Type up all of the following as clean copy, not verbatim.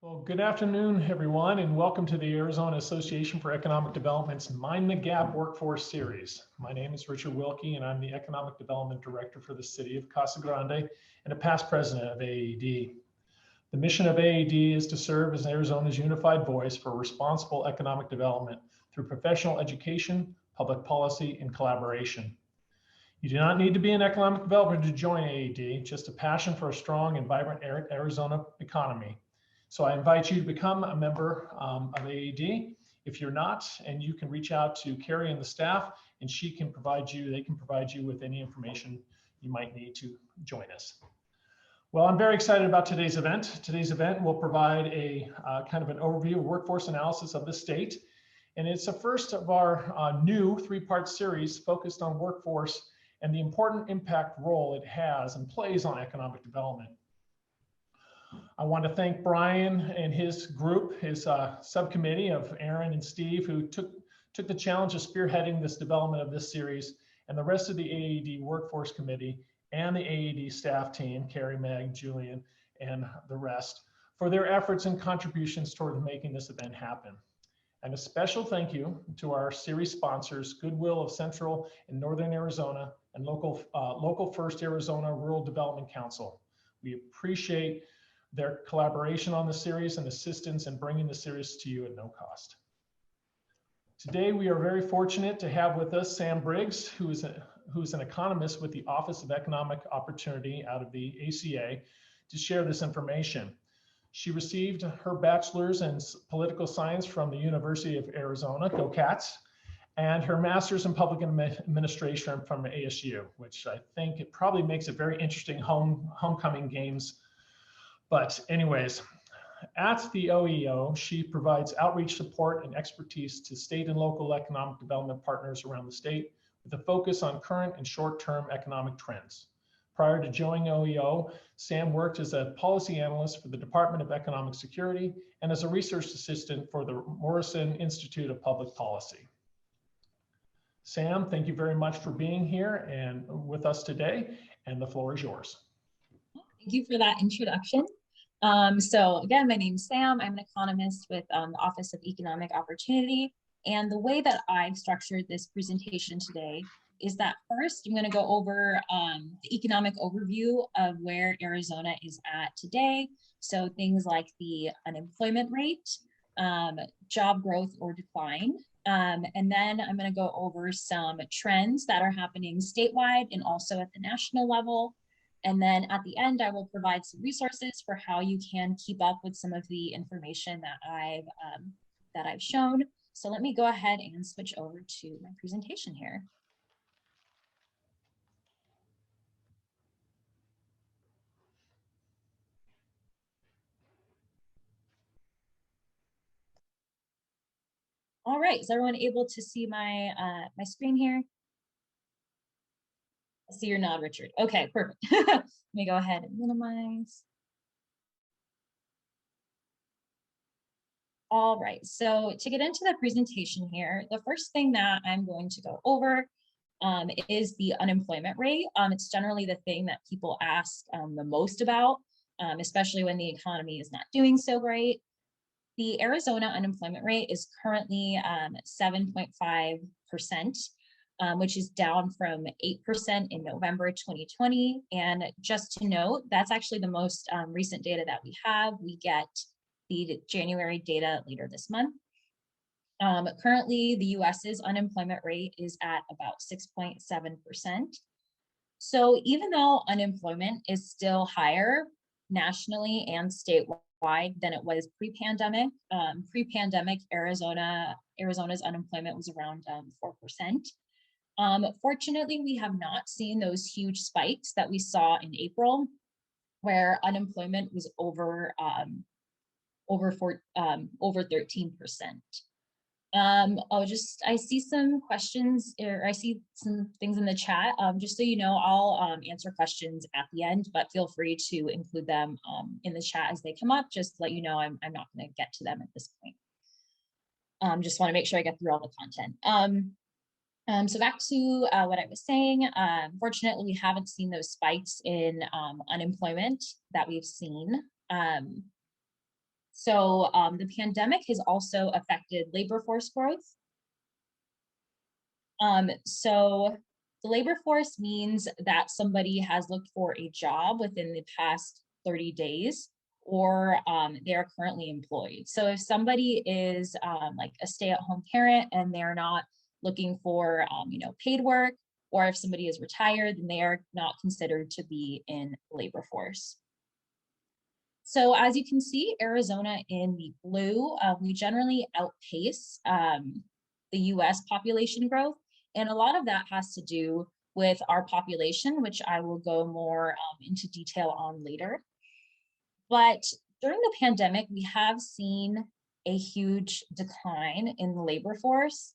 Well, good afternoon, everyone, and welcome to the Arizona Association for Economic Development's Mind the Gap Workforce Series. My name is Richard Wilkie, and I'm the Economic Development Director for the City of Casa Grande and a past president of AED. The mission of AED is to serve as Arizona's unified voice for responsible economic development through professional education, public policy, and collaboration. You do not need to be an economic developer to join AED, just a passion for a strong and vibrant Arizona economy. So I invite you to become a member of AED. If you're not, and you can reach out to Carrie and the staff, and they can provide you with any information you might need to join us. Well, I'm very excited about today's event. Today's event will provide a kind of an overview of workforce analysis of the state. And it's the first of our new three-part series focused on workforce and the important impact role it has and plays on economic development. I want to thank Brian and his group, his subcommittee of Aaron and Steve, who took the challenge of spearheading this development of this series, and the rest of the AED Workforce Committee and the AED staff team, Carrie, Meg, Julian, and the rest, for their efforts and contributions toward making this event happen. And a special thank you to our series sponsors, Goodwill of Central and Northern Arizona and Local First Arizona Rural Development Council. We appreciate their collaboration on the series and assistance in bringing the series to you at no cost. Today, we are very fortunate to have with us Sam Briggs, who's an economist with the Office of Economic Opportunity out of the ACA, to share this information. She received her bachelor's in political science from the University of Arizona, go Cats, and her master's in public administration from ASU, which I think it probably makes it very interesting homecoming games. But anyways, at the OEO, she provides outreach support and expertise to state and local economic development partners around the state with a focus on current and short-term economic trends. Prior to joining OEO, Sam worked as a policy analyst for the Department of Economic Security and as a research assistant for the Morrison Institute of Public Policy. Sam, thank you very much for being here and with us today, and the floor is yours. Thank you for that introduction. So again, my name's Sam. I'm an economist with the Office of Economic Opportunity. And the way that I've structured this presentation today is that first, I'm going to go over the economic overview of where Arizona is at today. So things like the unemployment rate, job growth or decline. And then I'm going to go over some trends that are happening statewide and also at the national level. And then at the end, I will provide some resources for how you can keep up with some of the information that I've shown. So let me go ahead and switch over to my presentation here. All right, is everyone able to see my my screen here? I see your nod, Richard. Okay, perfect. Let me go ahead and minimize. All right, so to get into the presentation here, the first thing that I'm going to go over is the unemployment rate. It's generally the thing that people ask the most about, especially when the economy is not doing so great. The Arizona unemployment rate is currently 7.5%, which is down from 8% in November 2020. And just to note, that's actually the most recent data that we have. We get the January data later this month. Currently, the US's unemployment rate is at about 6.7%. So even though unemployment is still higher nationally and statewide than it was pre-pandemic, Arizona's unemployment was around 4%. Fortunately, we have not seen those huge spikes that we saw in April, where unemployment was over 13%. I see some questions, or I see some things in the chat. Just so you know, I'll answer questions at the end, but feel free to include them in the chat as they come up. Just to let you know, I'm not going to get to them at this point. Just want to make sure I get through all the content. So back to what I was saying, fortunately, we haven't seen those spikes in unemployment that we've seen So the pandemic has also affected labor force growth. So the labor force means that somebody has looked for a job within the past 30 days or they are currently employed. So if somebody is like a stay-at-home parent and they're not looking for paid work, or if somebody is retired, then they are not considered to be in the labor force. So as you can see, Arizona in the blue, we generally outpace the US population growth. And a lot of that has to do with our population, which I will go more into detail on later. But during the pandemic, we have seen a huge decline in the labor force.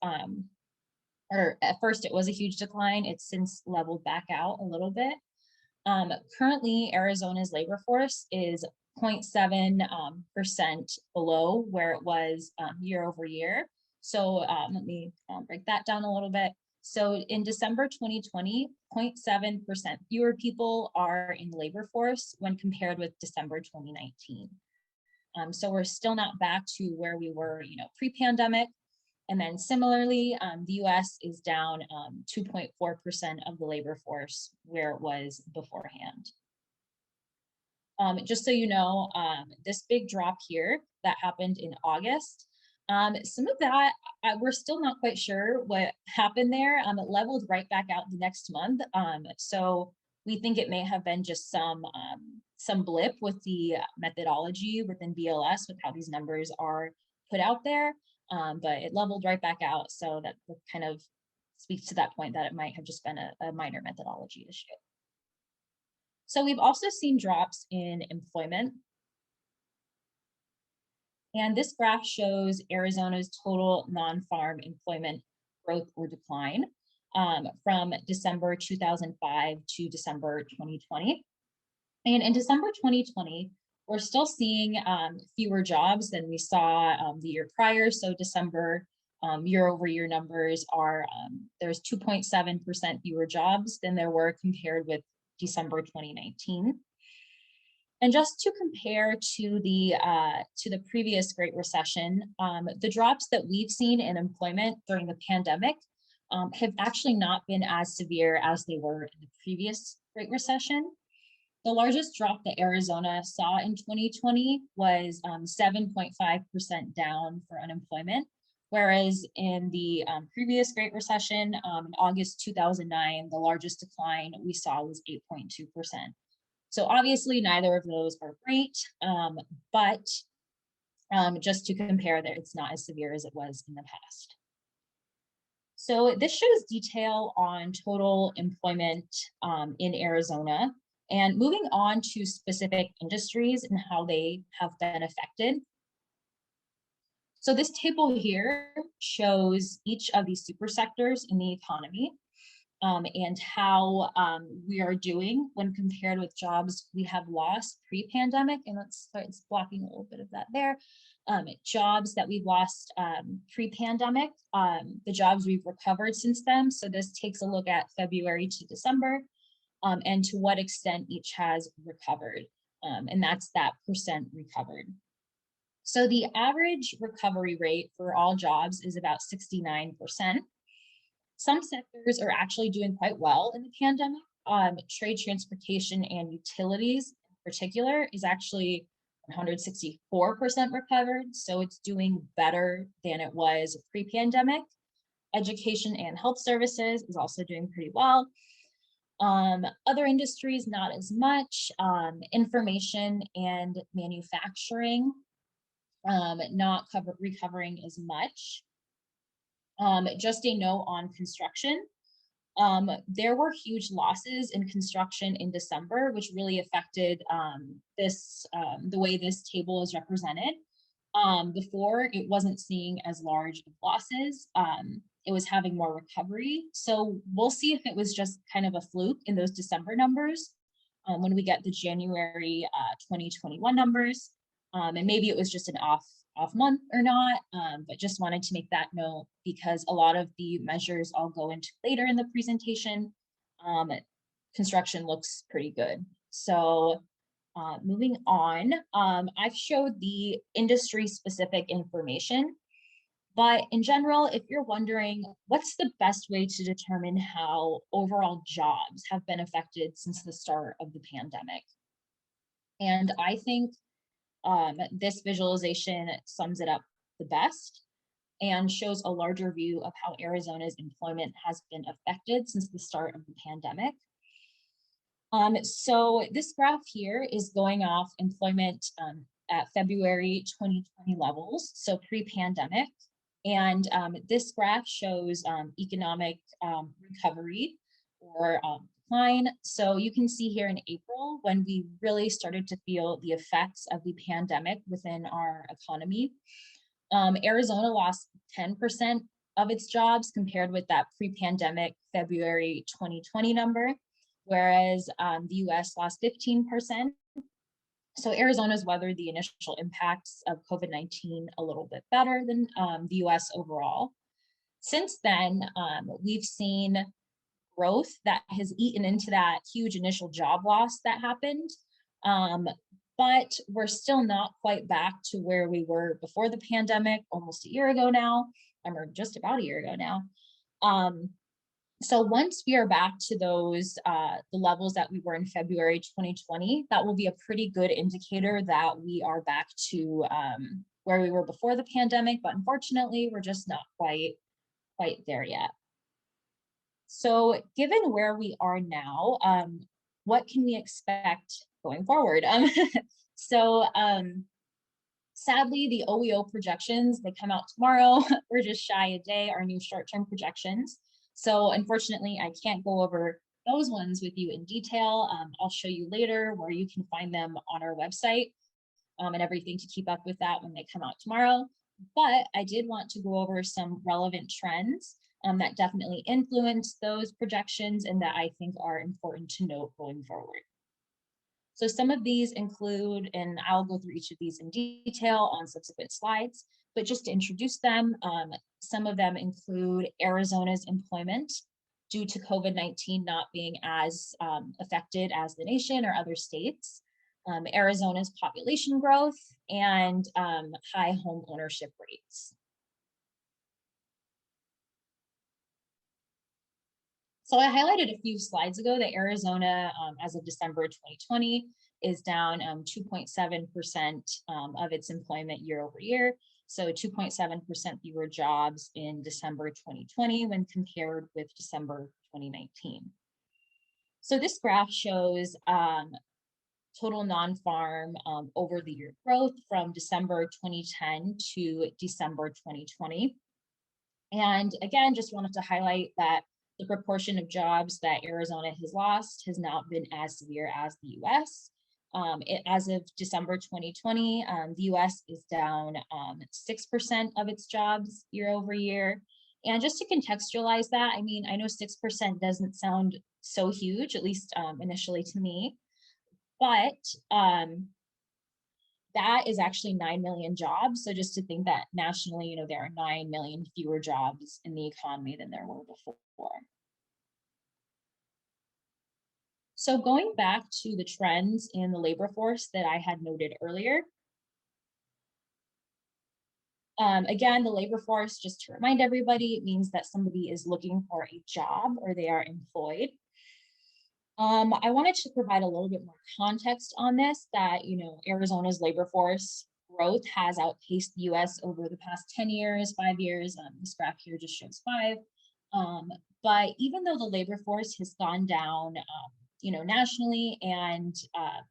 Or at first it was a huge decline. It's since leveled back out a little bit. Currently, Arizona's labor force is 0.7% below where it was year over year. So let me break that down a little bit. So in December 2020, 0.7% fewer people are in the labor force when compared with December 2019. So we're still not back to where we were, pre-pandemic. And then similarly, the US is down 2.4% of the labor force where it was beforehand. Just so you know, this big drop here that happened in August, some of that, we're still not quite sure what happened there. It leveled right back out the next month. So we think it may have been just some blip with the methodology within BLS with how these numbers are put out there. But it leveled right back out. So that kind of speaks to that point that it might have just been a minor methodology issue. So we've also seen drops in employment. And this graph shows Arizona's total non-farm employment growth or decline from December 2005 to December 2020. And in December 2020, we're still seeing fewer jobs than we saw the year prior. So December year over year numbers are, there's 2.7% fewer jobs than there were compared with December 2019. And just to compare to the previous Great Recession, the drops that we've seen in employment during the pandemic have actually not been as severe as they were in the previous Great Recession. The largest drop that Arizona saw in 2020 was 7.5% down for unemployment, whereas in the previous Great Recession, in August 2009, the largest decline we saw was 8.2%. So obviously neither of those are great, but just to compare that it's not as severe as it was in the past. So this shows detail on total employment in Arizona. And moving on to specific industries and how they have been affected. So this table here shows each of these super sectors in the economy and how we are doing when compared with jobs we have lost pre-pandemic. And let's start blocking a little bit of that there. Jobs that we've lost pre-pandemic, the jobs we've recovered since then. So this takes a look at February to December. And to what extent each has recovered. And that's that percent recovered. So the average recovery rate for all jobs is about 69%. Some sectors are actually doing quite well in the pandemic. Trade, transportation, and utilities in particular is actually 164% recovered. So it's doing better than it was pre-pandemic. Education and health services is also doing pretty well. Other industries, not as much. Information and manufacturing, not recovering as much. Just a note on construction. There were huge losses in construction in December, which really affected the way this table is represented. Before, it wasn't seeing as large of losses. It was having more recovery. So we'll see if it was just kind of a fluke in those December numbers when we get the January 2021 numbers. And maybe it was just an off month or not, but just wanted to make that note because a lot of the measures I'll go into later in the presentation, construction looks pretty good. So Moving on, I've showed the industry-specific information, but in general, if you're wondering what's the best way to determine how overall jobs have been affected since the start of the pandemic. And I think this visualization sums it up the best and shows a larger view of how Arizona's employment has been affected since the start of the pandemic. So this graph here is going off employment at February 2020 levels, so pre-pandemic. And this graph shows economic recovery or decline. So you can see here in April, when we really started to feel the effects of the pandemic within our economy, Arizona lost 10% of its jobs compared with that pre-pandemic February 2020 number, whereas the US lost 15%. So Arizona's weathered the initial impacts of COVID-19 a little bit better than the US overall. Since then, we've seen growth that has eaten into that huge initial job loss that happened. But we're still not quite back to where we were before the pandemic, almost a year ago now, or just about a year ago now. So once we are back to those, the levels that we were in February 2020, that will be a pretty good indicator that we are back to where we were before the pandemic, but unfortunately, we're just not quite there yet. So given where we are now, what can we expect going forward? Sadly, the OEO projections, they come out tomorrow. We're just shy a day, our new short-term projections. So unfortunately, I can't go over those ones with you in detail. I'll show you later where you can find them on our website and everything to keep up with that when they come out tomorrow. But I did want to go over some relevant trends that definitely influence those projections and that I think are important to note going forward. So some of these include, and I'll go through each of these in detail on subsequent slides, but just to introduce them, some of them include Arizona's employment due to COVID-19 not being as affected as the nation or other states, Arizona's population growth, and high home ownership rates. So I highlighted a few slides ago that Arizona, as of December 2020, is down 2.7% of its employment year over year. So 2.7% fewer jobs in December 2020 when compared with December 2019. So this graph shows total non-farm over the year growth from December 2010 to December 2020. And again, just wanted to highlight that the proportion of jobs that Arizona has lost has not been as severe as the US. As of December 2020, the US is down 6% of its jobs year over year. And just to contextualize that, I mean, I know 6% doesn't sound so huge, at least initially to me, but that is actually 9 million jobs. So just to think that nationally, there are 9 million fewer jobs in the economy than there were before. So going back to the trends in the labor force that I had noted earlier. Again, the labor force, just to remind everybody, it means that somebody is looking for a job or they are employed. I wanted to provide a little bit more context on this, that, Arizona's labor force growth has outpaced the US over the past 10 years, 5 years. This graph here just shows 5. But even though the labor force has gone down, nationally and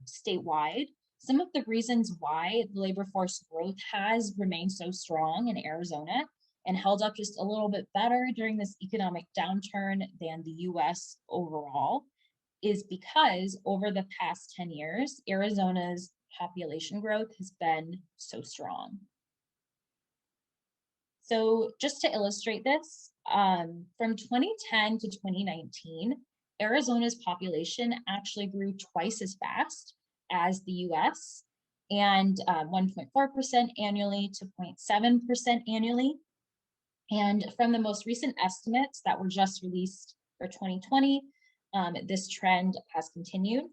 statewide, some of the reasons why the labor force growth has remained so strong in Arizona and held up just a little bit better during this economic downturn than the US overall is because over the past 10 years, Arizona's population growth has been so strong. So just to illustrate this, from 2010 to 2019, Arizona's population actually grew twice as fast as the US, and 1.4% annually to 0.7% annually. And from the most recent estimates that were just released for 2020, this trend has continued.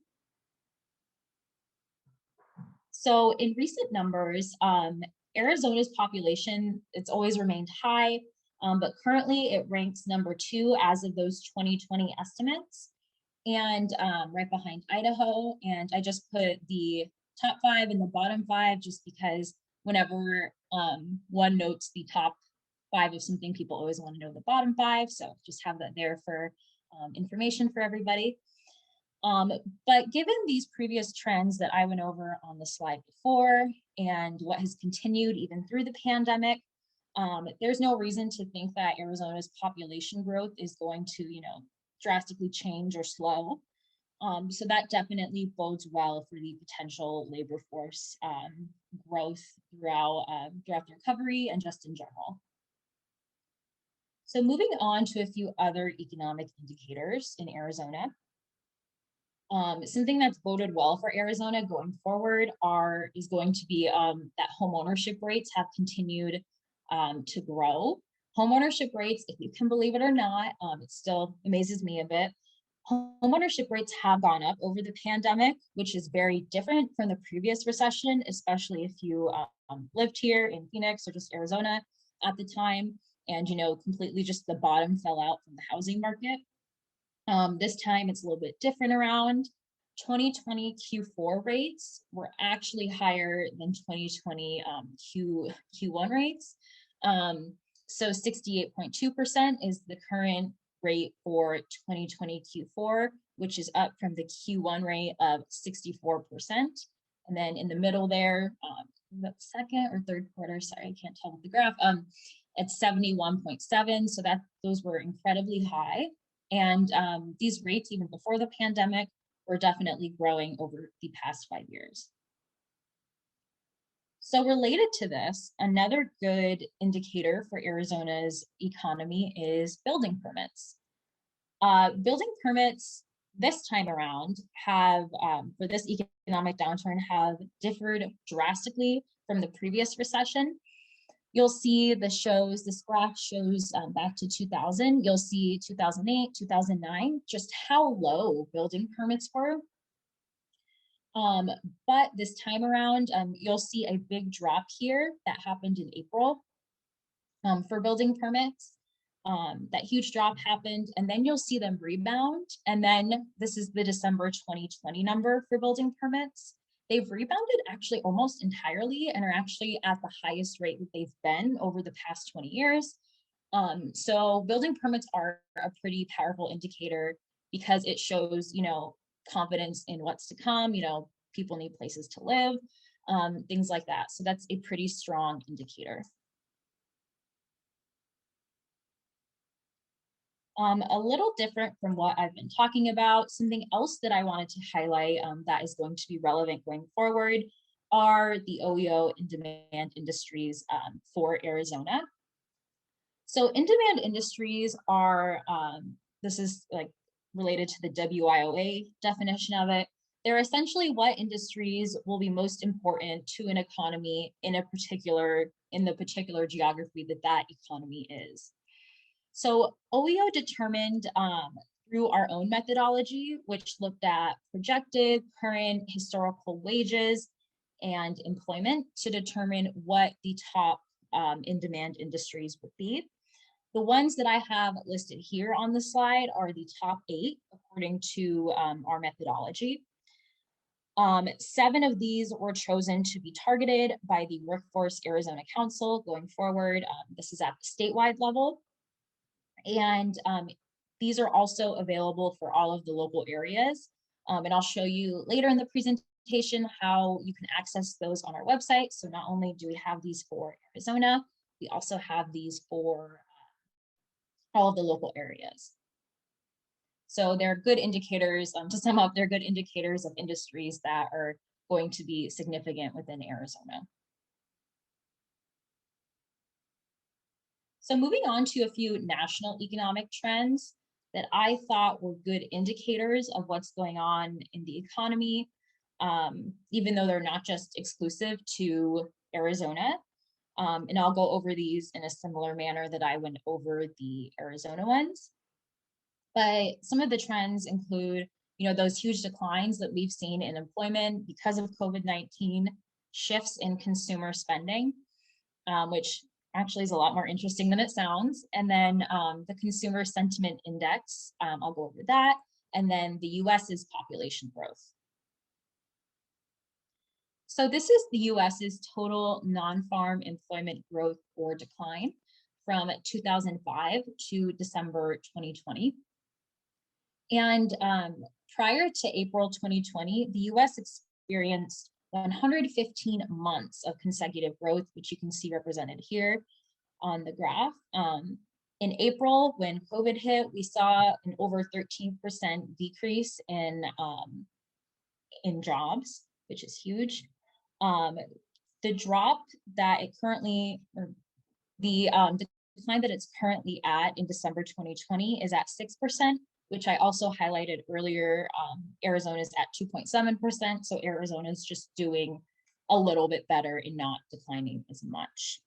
So in recent numbers, Arizona's population, it's always remained high, but currently it ranks number 2 as of those 2020 estimates, and right behind Idaho. And I just put the top 5 and the bottom 5 just because whenever one notes the top 5 of something, people always want to know the bottom 5. So just have that there for information for everybody. But given these previous trends that I went over on the slide before and what has continued even through the pandemic, there's no reason to think that Arizona's population growth is going to, drastically change or slow. So that definitely bodes well for the potential labor force growth throughout the recovery and just in general. So moving on to a few other economic indicators in Arizona. Something that's boded well for Arizona going forward is going to be that homeownership rates have continued to grow. Homeownership rates, if you can believe it or not, it still amazes me a bit. Homeownership rates have gone up over the pandemic, which is very different from the previous recession, especially if you lived here in Phoenix or just Arizona at the time, and completely just the bottom fell out from the housing market. This time it's a little bit different around. 2020 Q4 rates were actually higher than 2020 Q1 rates. So 68.2% is the current rate for 2020 Q4, which is up from the Q1 rate of 64%. And then in the middle there, the second or third quarter, sorry, I can't tell with the graph, it's 71.7. So those were incredibly high. And these rates, even before the pandemic, were definitely growing over the past 5 years. So related to this, another good indicator for Arizona's economy is building permits. Building permits this time around have, for this economic downturn, have differed drastically from the previous recession. You'll see this graph shows back to 2000. You'll see 2008, 2009, just how low building permits were. But this time around, you'll see a big drop here that happened in April for building permits. That huge drop happened, and then you'll see them rebound. And then this is the December 2020 number for building permits. They've rebounded actually almost entirely and are actually at the highest rate that they've been over the past 20 years. So building permits are a pretty powerful indicator because it shows, confidence in what's to come. People need places to live, things like that. So that's a pretty strong indicator. A little different from what I've been talking about, something else that I wanted to highlight that is going to be relevant going forward are the OEO in-demand industries for Arizona. So in-demand industries are, this is like related to the WIOA definition of it. They're essentially what industries will be most important to an economy in the particular geography that economy is. So OEO determined through our own methodology, which looked at projected current historical wages and employment to determine what the top in-demand industries would be. The ones that I have listed here on the slide are the top 8 according to our methodology. 7 of these were chosen to be targeted by the Workforce Arizona Council going forward. This is at the statewide level. And these are also available for all of the local areas. And I'll show you later in the presentation how you can access those on our website. So not only do we have these for Arizona, we also have these for all of the local areas. So they're good indicators, to sum up, they're good indicators of industries that are going to be significant within Arizona. So moving on to a few national economic trends that I thought were good indicators of what's going on in the economy, even though they're not just exclusive to Arizona. And I'll go over these in a similar manner that I went over the Arizona ones. But some of the trends include, those huge declines that we've seen in employment because of COVID-19. shifts in consumer spending, which actually is a lot more interesting than it sounds. And then the Consumer Sentiment Index, I'll go over that. And then the US's population growth. So this is the US's total non-farm employment growth or decline from 2005 to December 2020. And prior to April 2020, the US experienced 115 months of consecutive growth, which you can see represented here on the graph. In April, when COVID hit, we saw an over 13% decrease in jobs, which is huge. The drop that it currently, or the decline that it's currently at in December 2020 is at 6%, which I also highlighted earlier. Arizona is at 2.7%, so Arizona is just doing a little bit better and not declining as much.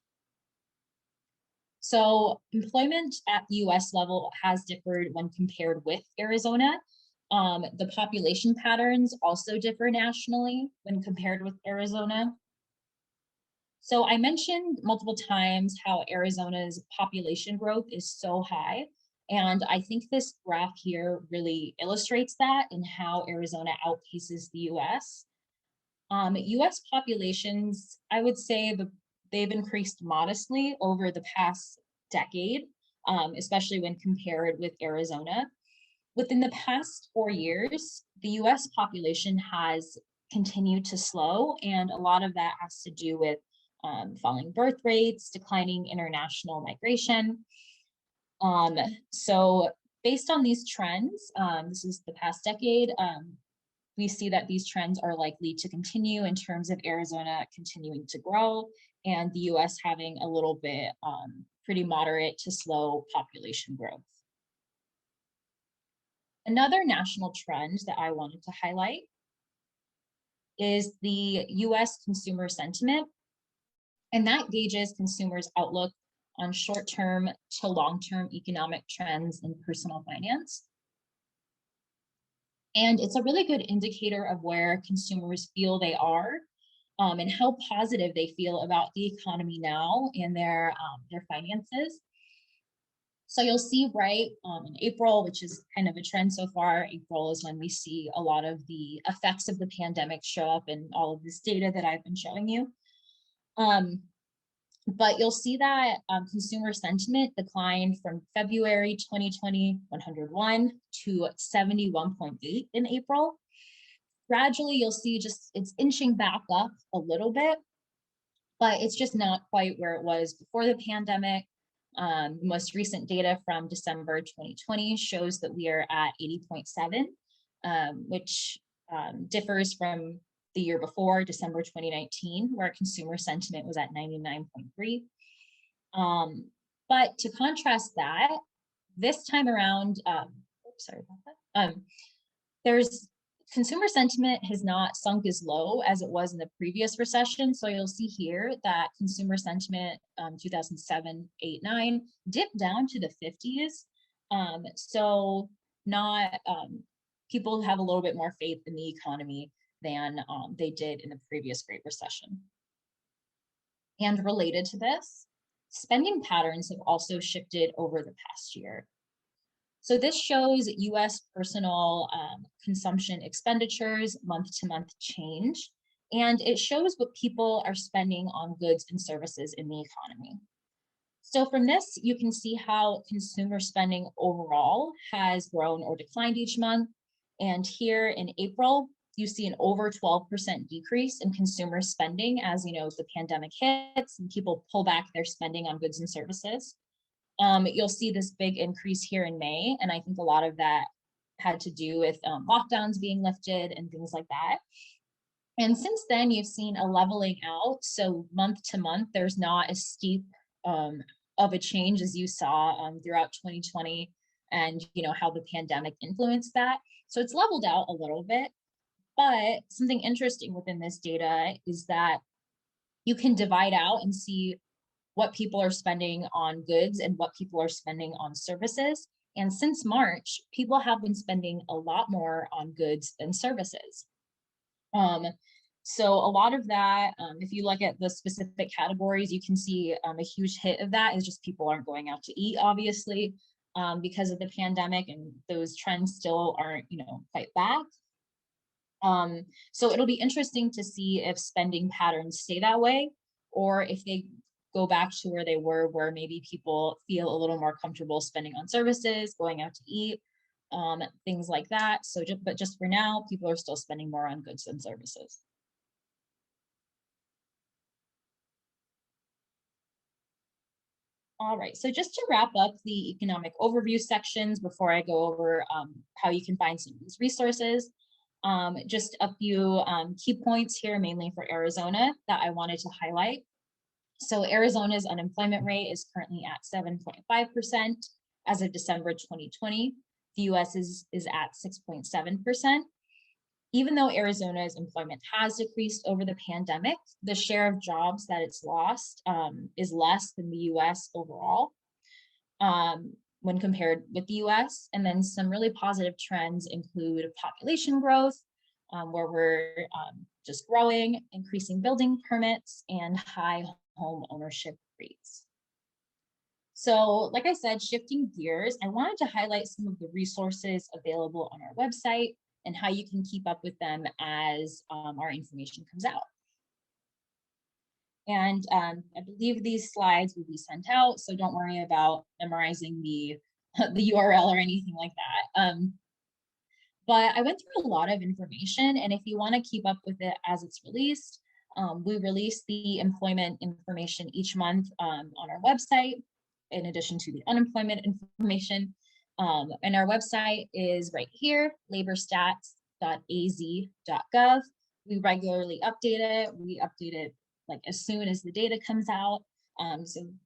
So employment at the US level has differed when compared with Arizona. The population patterns also differ nationally when compared with Arizona. So I mentioned multiple times how Arizona's population growth is so high. And I think this graph here really illustrates that and how Arizona outpaces the US. US populations, I would say they've increased modestly over the past decade, especially when compared with Arizona. Within the past 4 years, the US population has continued to slow, and a lot of that has to do with falling birth rates, declining international migration. So based on these trends, this is the past decade, we see that these trends are likely to continue in terms of Arizona continuing to grow and the US having a little bit pretty moderate to slow population growth. Another national trend that I wanted to highlight is the US consumer sentiment, and that gauges consumers' outlook on short-term to long-term economic trends in personal finance. And it's a really good indicator of where consumers feel they are and how positive they feel about the economy now and their finances. So you'll see right in April, which is kind of a trend so far, April is when we see a lot of the effects of the pandemic show up in all of this data that I've been showing you. But you'll see that consumer sentiment declined from February 2020, 101 to 71.8 in April. Gradually, you'll see just it's inching back up a little bit, but it's just not quite where it was before the pandemic. The most recent data from December 2020 shows that we are at 80.7, which differs from the year before, December 2019, where consumer sentiment was at 99.3. But to contrast that, this time around, sorry about that, there's consumer sentiment has not sunk as low as it was in the previous recession. So you'll see here that consumer sentiment 2007, 8, 9 dipped down to the 50s. So not people have a little bit more faith in the economy than they did in the previous Great Recession. And related to this, spending patterns have also shifted over the past year. So this shows US personal consumption expenditures month-to-month change, and it shows what people are spending on goods and services in the economy. So from this, you can see how consumer spending overall has grown or declined each month. And here in April, you see an over 12% decrease in consumer spending as the pandemic hits and people pull back their spending on goods and services. You'll see this big increase here in May, and I think a lot of that had to do with lockdowns being lifted and things like that. And since then, you've seen a leveling out. So month to month, there's not as steep of a change as you saw throughout 2020 and how the pandemic influenced that. So it's leveled out a little bit. But something interesting within this data is that you can divide out and see what people are spending on goods and what people are spending on services. And since March, people have been spending a lot more on goods than services. So a lot of that, if you look at the specific categories, you can see a huge hit of that is just people aren't going out to eat, obviously, because of the pandemic, and those trends still aren't, quite back. So it'll be interesting to see if spending patterns stay that way, or if they go back to where they were, where maybe people feel a little more comfortable spending on services, going out to eat, things like that. So but just for now, people are still spending more on goods and services. All right, so just to wrap up the economic overview sections before I go over how you can find some of these resources, just a few key points here, mainly for Arizona, that I wanted to highlight. So Arizona's unemployment rate is currently at 7.5% as of December 2020. The US is at 6.7%. Even though Arizona's employment has decreased over the pandemic, the share of jobs that it's lost is less than the US overall when compared with the US. And then some really positive trends include population growth, where we're just growing, increasing building permits, and high home ownership rates. So, like I said, shifting gears, I wanted to highlight some of the resources available on our website and how you can keep up with them as our information comes out. And I believe these slides will be sent out, so don't worry about memorizing the URL or anything like that. But I went through a lot of information, and if you want to keep up with it as it's released, we release the employment information each month on our website, in addition to the unemployment information. And our website is right here, laborstats.az.gov. We regularly update it. We update it like as soon as the data comes out.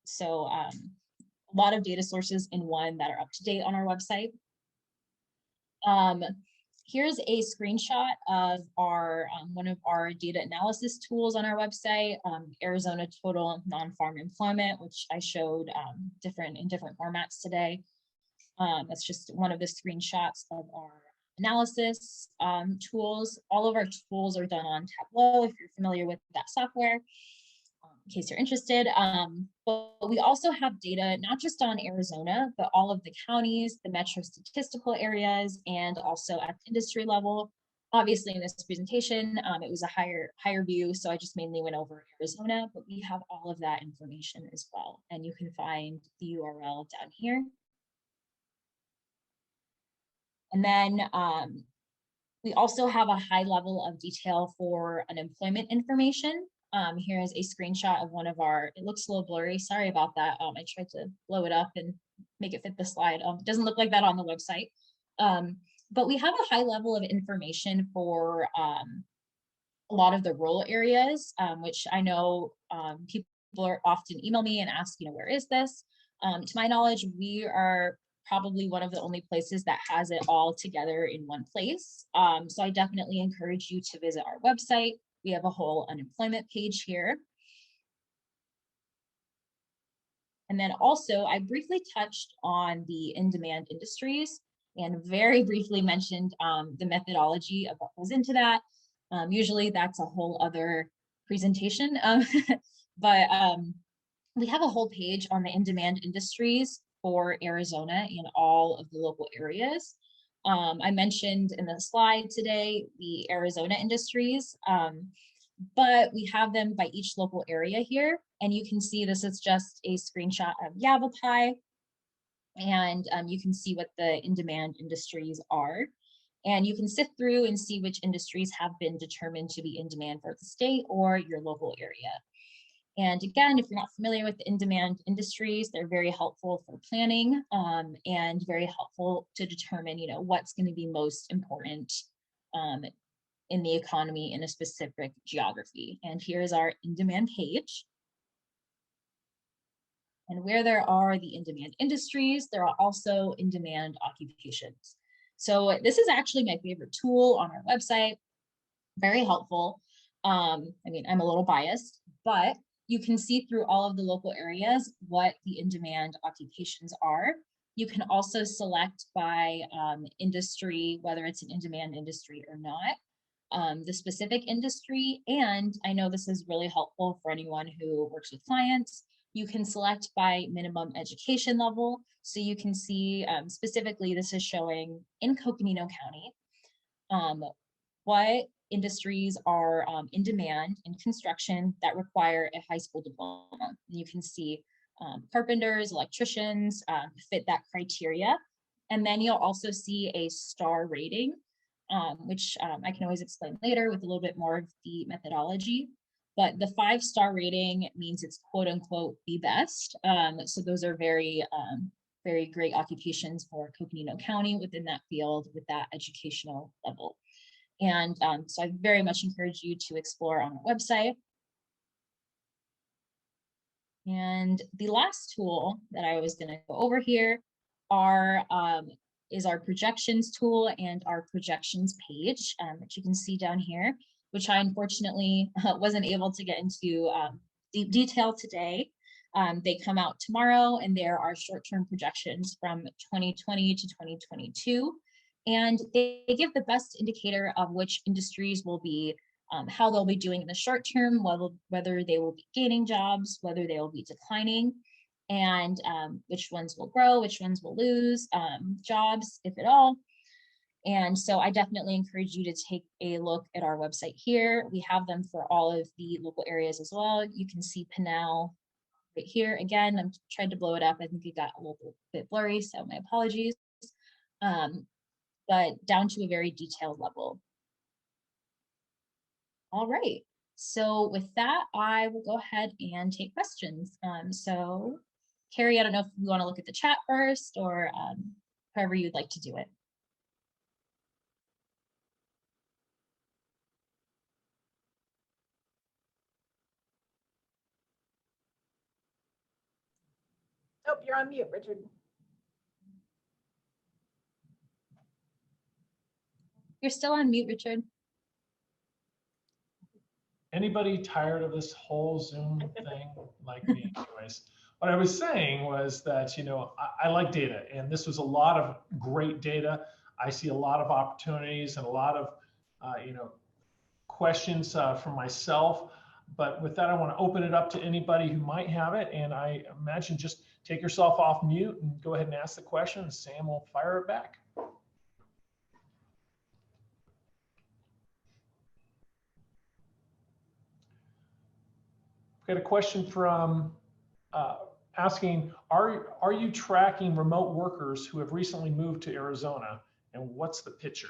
So a lot of data sources in one that are up to date on our website. Here's a screenshot of our one of our data analysis tools on our website, Arizona Total Non-Farm Employment, which I showed in different formats today. That's just one of the screenshots of our analysis tools. All of our tools are done on Tableau, if you're familiar with that software, in case you're interested. But we also have data, not just on Arizona, but all of the counties, the metro statistical areas, and also at the industry level. Obviously, in this presentation, it was a higher view, so I just mainly went over Arizona, but we have all of that information as well. And you can find the URL down here. And then we also have a high level of detail for unemployment information. Here is a screenshot of one of our, it looks a little blurry, sorry about that. I tried to blow it up and make it fit the slide. It doesn't look like that on the website. But we have a high level of information for a lot of the rural areas, which I know people are often email me and ask, where is this? To my knowledge, we are probably one of the only places that has it all together in one place. So I definitely encourage you to visit our website. We have a whole unemployment page here. And then also, I briefly touched on the in-demand industries and very briefly mentioned the methodology of what goes into that. Usually that's a whole other presentation, but we have a whole page on the in-demand industries for Arizona in all of the local areas. I mentioned in the slide today the Arizona industries, but we have them by each local area here. And you can see this is just a screenshot of Yavapai. And you can see what the in-demand industries are. And you can sift through and see which industries have been determined to be in demand for the state or your local area. And again, if you're not familiar with the in-demand industries, they're very helpful for planning and very helpful to determine, what's going to be most important in the economy in a specific geography. And here's our in-demand page. And where there are the in-demand industries, there are also in-demand occupations. So this is actually my favorite tool on our website, very helpful. I'm a little biased, but you can see through all of the local areas what the in-demand occupations are. You can also select by industry, whether it's an in-demand industry or not. the specific industry. And I know this is really helpful for anyone who works with clients. You can select by minimum education level. So you can see specifically, this is showing in Coconino County, what industries are in demand in construction that require a high school diploma. And you can see carpenters, electricians fit that criteria. And then you'll also see a star rating, which I can always explain later with a little bit more of the methodology. But the 5-star rating means it's quote unquote the best. So those are very, very great occupations for Coconino County within that field with that educational level. And so I very much encourage you to explore on our website. And the last tool that I was going to go over here is our projections tool and our projections page, which you can see down here, which I unfortunately wasn't able to get into deep detail today. They come out tomorrow, and there are short-term projections from 2020 to 2022. And they give the best indicator of which industries will be, how they'll be doing in the short term, whether they will be gaining jobs, whether they will be declining, and which ones will grow, which ones will lose jobs, if at all. And so I definitely encourage you to take a look at our website here. We have them for all of the local areas as well. You can see Pinal right here. Again, I'm trying to blow it up. I think it got a little bit blurry, so my apologies. But down to a very detailed level. All right, so with that, I will go ahead and take questions. So Carrie, I don't know if you want to look at the chat first or however you'd like to do it. Oh, you're on mute, Richard. You're still on mute, Richard. Anybody tired of this whole Zoom thing like me? Anyways, what I was saying was that, I like data, and this was a lot of great data. I see a lot of opportunities and a lot of, questions from myself. But with that, I want to open it up to anybody who might have it. And I imagine just take yourself off mute and go ahead and ask the question, and Sam will fire it back. Got a question from asking, are you tracking remote workers who have recently moved to Arizona, and what's the picture?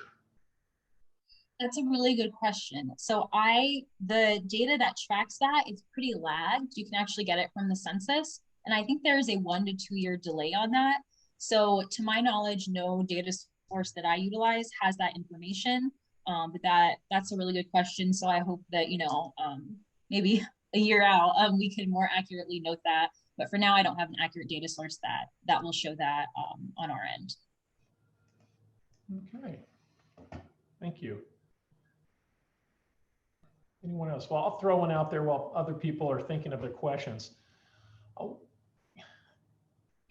That's a really good question. So the data that tracks that is pretty lagged. You can actually get it from the census. And I think there is a 1 to 2 year delay on that. So to my knowledge, no data source that I utilize has that information. But that's a really good question. So I hope that, maybe a year out, we can more accurately note that. But for now, I don't have an accurate data source that will show that on our end. Okay, thank you. Anyone else? Well, I'll throw one out there while other people are thinking of their questions.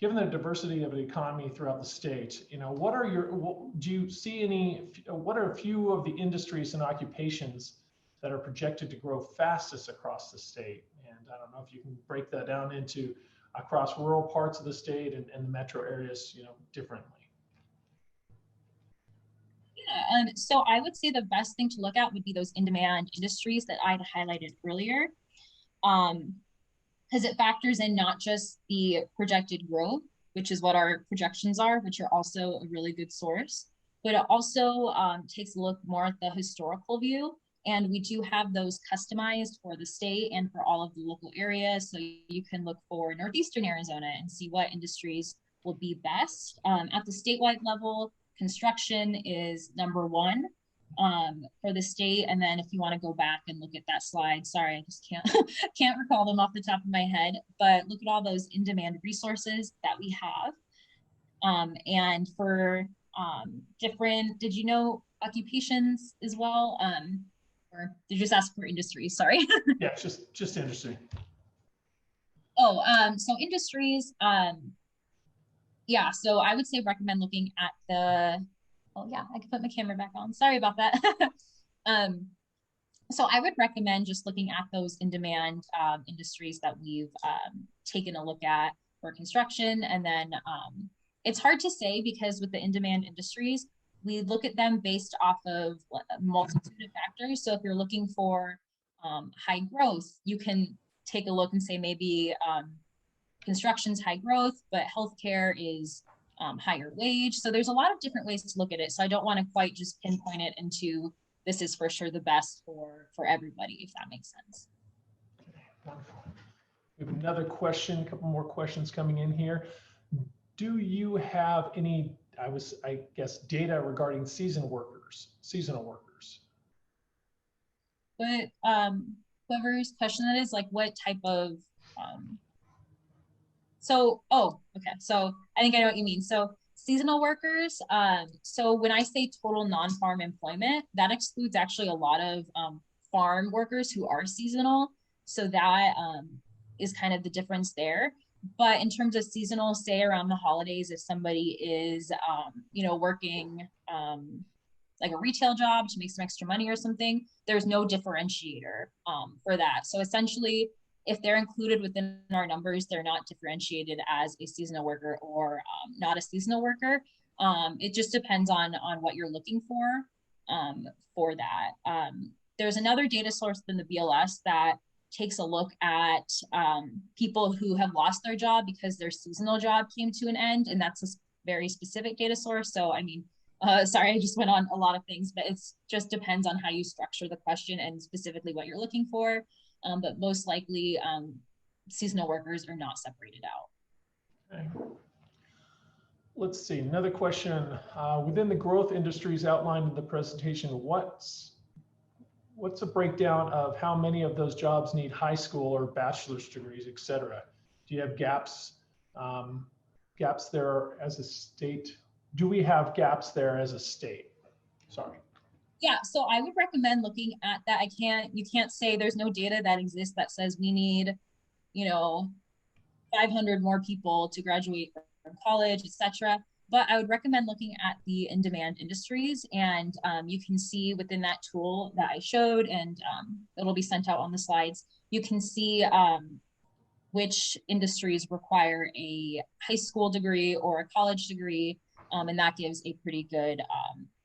Given the diversity of the economy throughout the state, what are a few of the industries and occupations that are projected to grow fastest across the state? And I don't know if you can break that down into across rural parts of the state and the metro areas, differently. Yeah, so I would say the best thing to look at would be those in-demand industries that I'd highlighted earlier, because it factors in not just the projected growth, which is what our projections are, which are also a really good source, but it also takes a look more at the historical view. And we do have those customized for the state and for all of the local areas. So you can look for Northeastern Arizona and see what industries will be best. At the statewide level, construction is #1 for the state. And then if you want to go back and look at that slide, sorry, I just can't recall them off the top of my head, but look at all those in-demand resources that we have. And for different, did you know occupations as well? Or did you just ask for industries? Sorry. Yeah, just industry. Oh, so industries, yeah, so I would say recommend looking at oh yeah, I can put my camera back on. Sorry about that. So I would recommend just looking at those in-demand industries that we've taken a look at for construction. And then it's hard to say because with the in-demand industries, we look at them based off of a multitude of factors. So if you're looking for high growth, you can take a look and say maybe construction's high growth, but healthcare is higher wage. So there's a lot of different ways to look at it. So I don't want to quite just pinpoint it into this is for sure the best for everybody, if that makes sense. Okay, wonderful. We have another question, a couple more questions coming in here. Do you have any, I guess, data regarding seasonal workers? But whoever's question that is, like what type of, okay. So I think I know what you mean. So seasonal workers, so when I say total non-farm employment, that excludes actually a lot of farm workers who are seasonal. So that is kind of the difference there. But in terms of seasonal, say around the holidays, if somebody is, working like a retail job to make some extra money or something, there's no differentiator for that. So essentially, if they're included within our numbers, they're not differentiated as a seasonal worker or not a seasonal worker. It just depends on what you're looking for that. There's another data source than the BLS that takes a look at people who have lost their job because their seasonal job came to an end, and that's a very specific data source. So, I mean, sorry, I just went on a lot of things, but it's just depends on how you structure the question and specifically what you're looking for. But most likely, seasonal workers are not separated out. Okay. Let's see, another question. Within the growth industries outlined in the presentation, what's a breakdown of how many of those jobs need high school or bachelor's degrees, et cetera? Do you have gaps there as a state? Do we have gaps there as a state? Sorry. Yeah, so I would recommend looking at that. You can't say there's no data that exists that says we need, 500 more people to graduate from college, etc. But I would recommend looking at the in-demand industries, and you can see within that tool that I showed, and it'll be sent out on the slides. You can see which industries require a high school degree or a college degree, and that gives a pretty good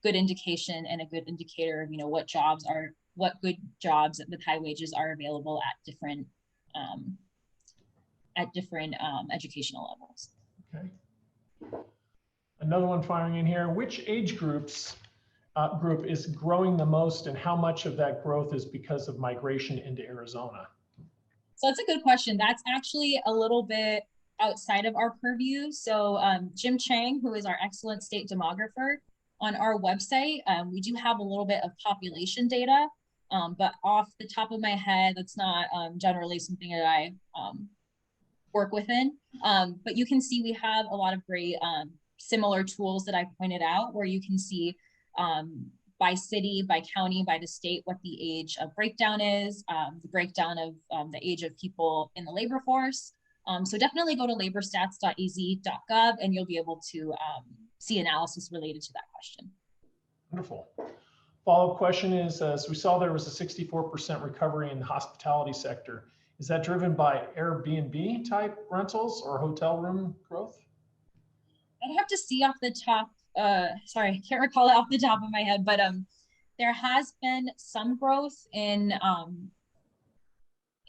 indication and a good indicator of what good jobs with high wages are available at different educational levels. Okay. Another one firing in here. Which age group is growing the most, and how much of that growth is because of migration into Arizona? So that's a good question. That's actually a little bit outside of our purview. So Jim Chang, who is our excellent state demographer, on our website, we do have a little bit of population data, but off the top of my head, that's not generally something that I work within. But you can see we have a lot of great similar tools that I pointed out, where you can see by city, by county, by the state, what the age of breakdown is, the breakdown of the age of people in the labor force. So definitely go to laborstats.az.gov and you'll be able to see analysis related to that question. Wonderful. Follow-up question is, as we saw, there was a 64% recovery in the hospitality sector. Is that driven by Airbnb type rentals or hotel room growth? I'd have to see off the top. Sorry, I can't recall it off the top of my head, but there has been some growth in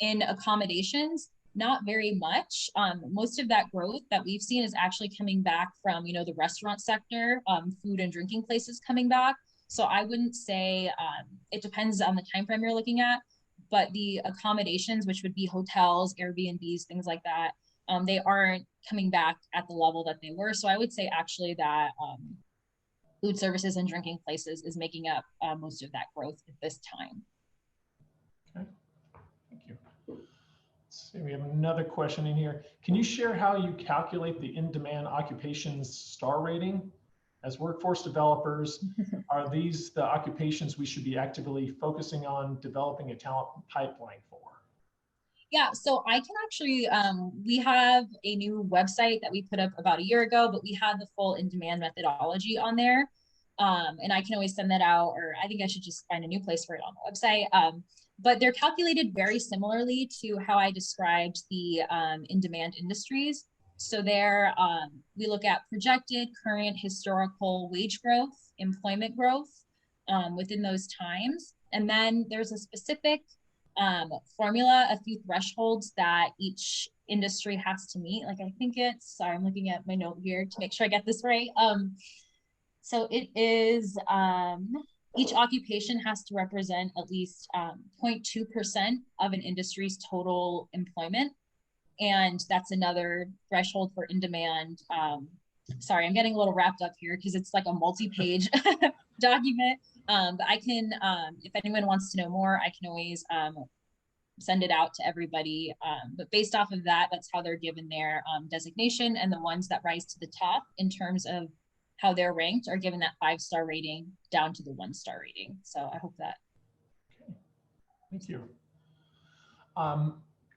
accommodations, not very much. Most of that growth that we've seen is actually coming back from, the restaurant sector, food and drinking places coming back. So I wouldn't say, it depends on the time frame you're looking at, but the accommodations, which would be hotels, Airbnbs, things like that, they aren't coming back at the level that they were. So I would say actually that food services and drinking places is making up most of that growth at this time. Okay, thank you. Let's see, we have another question in here. Can you share how you calculate the in-demand occupations star rating? As workforce developers, are these the occupations we should be actively focusing on developing a talent pipeline for? Yeah, so I can actually, we have a new website that we put up about a year ago, but we had the full in-demand methodology on there. And I can always send that out, or I think I should just find a new place for it on the website. But they're calculated very similarly to how I described the in-demand industries. So there, we look at projected current historical wage growth, employment growth within those times. And then there's a specific formula, a few thresholds that each industry has to meet. Like I think it's, sorry, I'm looking at my note here to make sure I get this right. So it is, each occupation has to represent at least 0.2% of an industry's total employment. And that's another threshold for in-demand. Sorry, I'm getting a little wrapped up here because it's like a multi-page document. But I can, if anyone wants to know more, I can always send it out to everybody. But based off of that, that's how they're given their designation, and the ones that rise to the top in terms of how they're ranked are given that 5-star rating down to the 1-star rating. So I hope that. Okay. Thank you.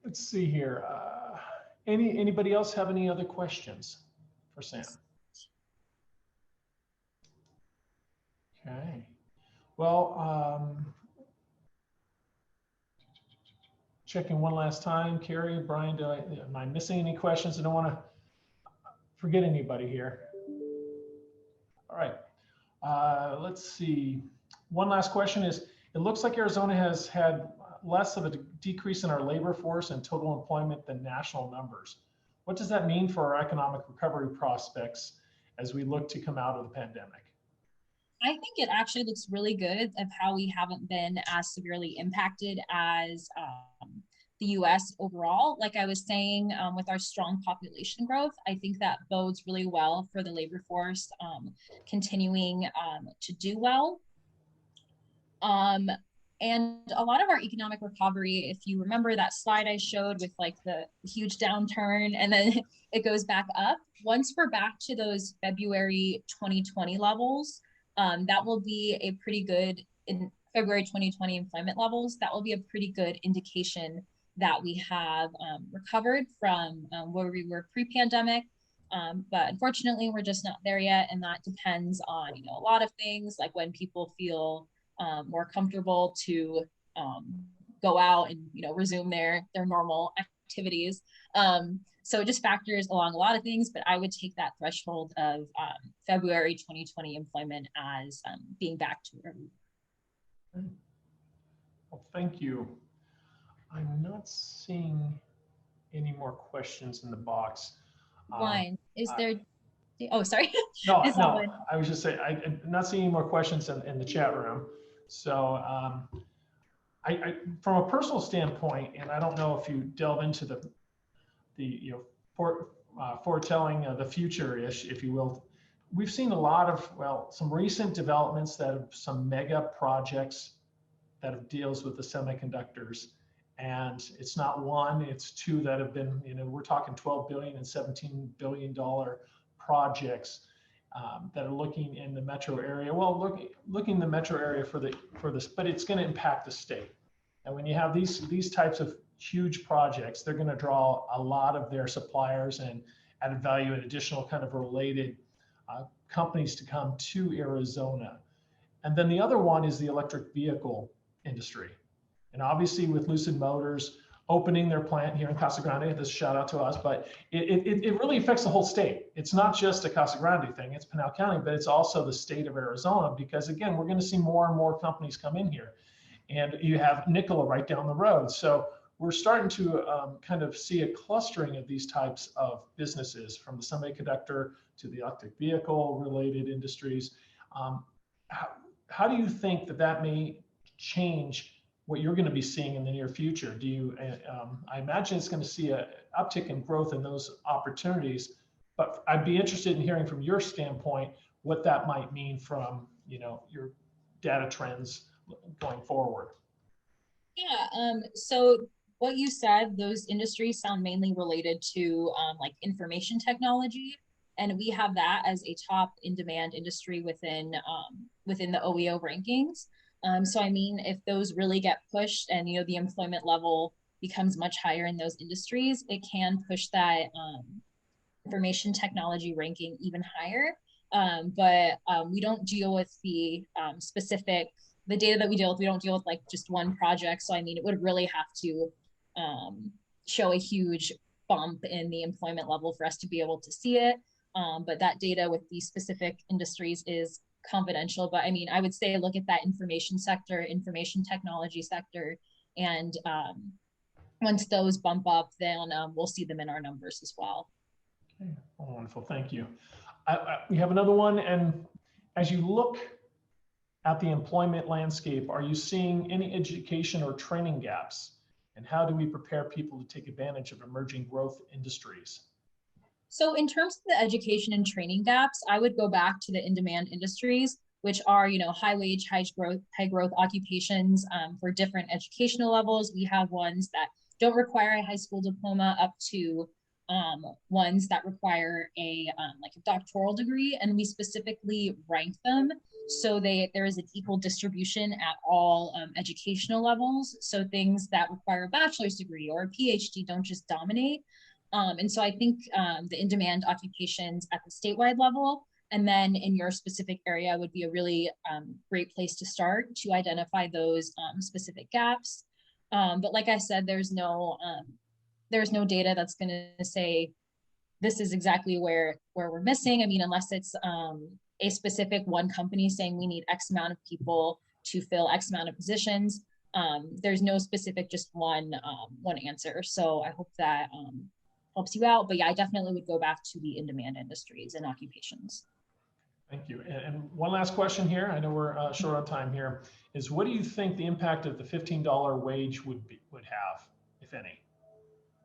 Let's see here. Anybody else have any other questions for Sam? Okay. Well, checking one last time. Carrie, Brian, am I missing any questions? I don't want to forget anybody here. All right. Let's see. One last question is, it looks like Arizona has had less of a decrease in our labor force and total employment than national numbers. What does that mean for our economic recovery prospects as we look to come out of the pandemic? I think it actually looks really good of how we haven't been as severely impacted as the US overall. Like I was saying, with our strong population growth, I think that bodes really well for the labor force continuing to do well. And a lot of our economic recovery, if you remember that slide I showed with like the huge downturn and then it goes back up, once we're back to those February 2020 levels, that will be a pretty good, in February 2020 employment levels, that will be a pretty good indication that we have recovered from where we were pre-pandemic. But unfortunately, we're just not there yet. And that depends on, a lot of things, like when people feel more comfortable to go out and resume their normal activities. So it just factors along a lot of things, but I would take that threshold of February 2020 employment as being back to where we were. Well, thank you. I'm not seeing any more questions in the box. One, is there? Oh, sorry. No, no. I was just saying I'm not seeing any more questions in the chat room. So I from a personal standpoint, and I don't know if you delve into the foretelling of the future-ish, if you will. We've seen a lot of, some recent developments that have some mega projects that have deals with the semiconductors. And it's not one, it's two that have been, we're talking $12 billion and $17 billion projects that are looking in the metro area. Well, looking in the metro area for this, but it's going to impact the state. And when you have these types of huge projects, they're going to draw a lot of their suppliers and added value and additional kind of related companies to come to Arizona. And then the other one is the electric vehicle industry. And obviously with Lucid Motors opening their plant here in Casa Grande, this shout out to us, but it really affects the whole state. It's not just a Casa Grande thing, it's Pinal County, but it's also the state of Arizona, because again, we're going to see more and more companies come in here. And you have Nikola right down the road. So we're starting to kind of see a clustering of these types of businesses, from the semiconductor to the electric vehicle related industries. How do you think that may change what you're going to be seeing in the near future? Do you, I imagine it's going to see an uptick in growth in those opportunities, but I'd be interested in hearing from your standpoint what that might mean from, your data trends going forward. Yeah, so what you said, those industries sound mainly related to like information technology, and we have that as a top in-demand industry within the OEO rankings. So I mean, if those really get pushed and the employment level becomes much higher in those industries, it can push that information technology ranking even higher. We don't deal with the the data that we deal with. We don't deal with like just one project. So I mean, it would really have to show a huge bump in the employment level for us to be able to see it. But that data with these specific industries is confidential. But I mean, I would say look at that information sector, information technology sector, and once those bump up, then we'll see them in our numbers as well. Okay. Oh, wonderful, thank you. We have another one, and as you look at the employment landscape, are you seeing any education or training gaps? And how do we prepare people to take advantage of emerging growth industries? So in terms of the education and training gaps, I would go back to the in-demand industries, which are, you know, high wage, high growth occupations for different educational levels. We have ones that don't require a high school diploma up to ones that require a like a doctoral degree, and we specifically rank them so there is an equal distribution at all educational levels. So things that require a bachelor's degree or a PhD don't just dominate. And so I think the in-demand occupations at the statewide level, and then in your specific area would be a really great place to start to identify those specific gaps. But like I said, there's no data that's going to say this is exactly where we're missing. I mean, unless it's a specific one company saying we need X amount of people to fill X amount of positions. There's no specific just one answer. So I hope that helps you out. But yeah, I definitely would go back to the in-demand industries and occupations. Thank you. And one last question here. I know we're short on time here. Is what do you think the impact of the $15 wage would have, if any?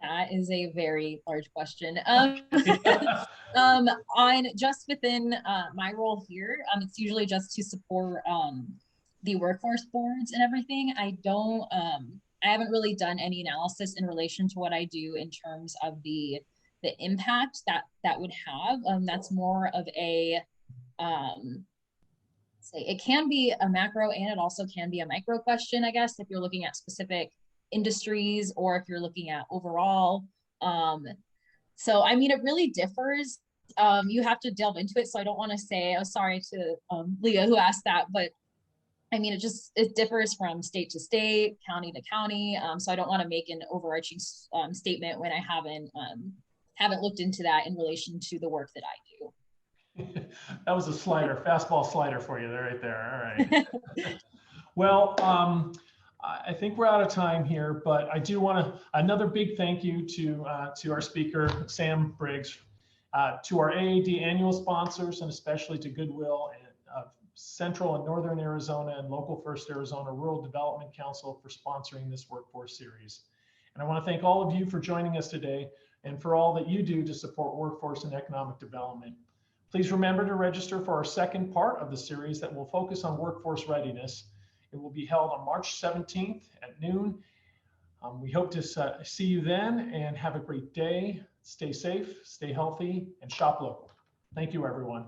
That is a very large question. On just within my role here, it's usually just to support the workforce boards and everything. I haven't really done any analysis in relation to what I do in terms of the impact that would have. That's more of a say it can be a macro and it also can be a micro question, I guess, if you're looking at specific industries or if you're looking at overall. So I mean, it really differs. You have to delve into it. So I don't want to say, oh, sorry to Leah who asked that, but I mean, it differs from state to state, county to county. So I don't want to make an overarching statement when I haven't looked into that in relation to the work that I do. That was a slider, fastball slider for you there, right there. All right. Well, I think we're out of time here, but I do want another big thank you to our speaker, Sam Briggs, to our AAD annual sponsors, and especially to Goodwill and Central and Northern Arizona and Local First Arizona Rural Development Council for sponsoring this workforce series. And I want to thank all of you for joining us today and for all that you do to support workforce and economic development. Please remember to register for our second part of the series that will focus on workforce readiness. It will be held on March 17th at noon. We hope to see you then, and have a great day. Stay safe, stay healthy, and shop local. Thank you, everyone.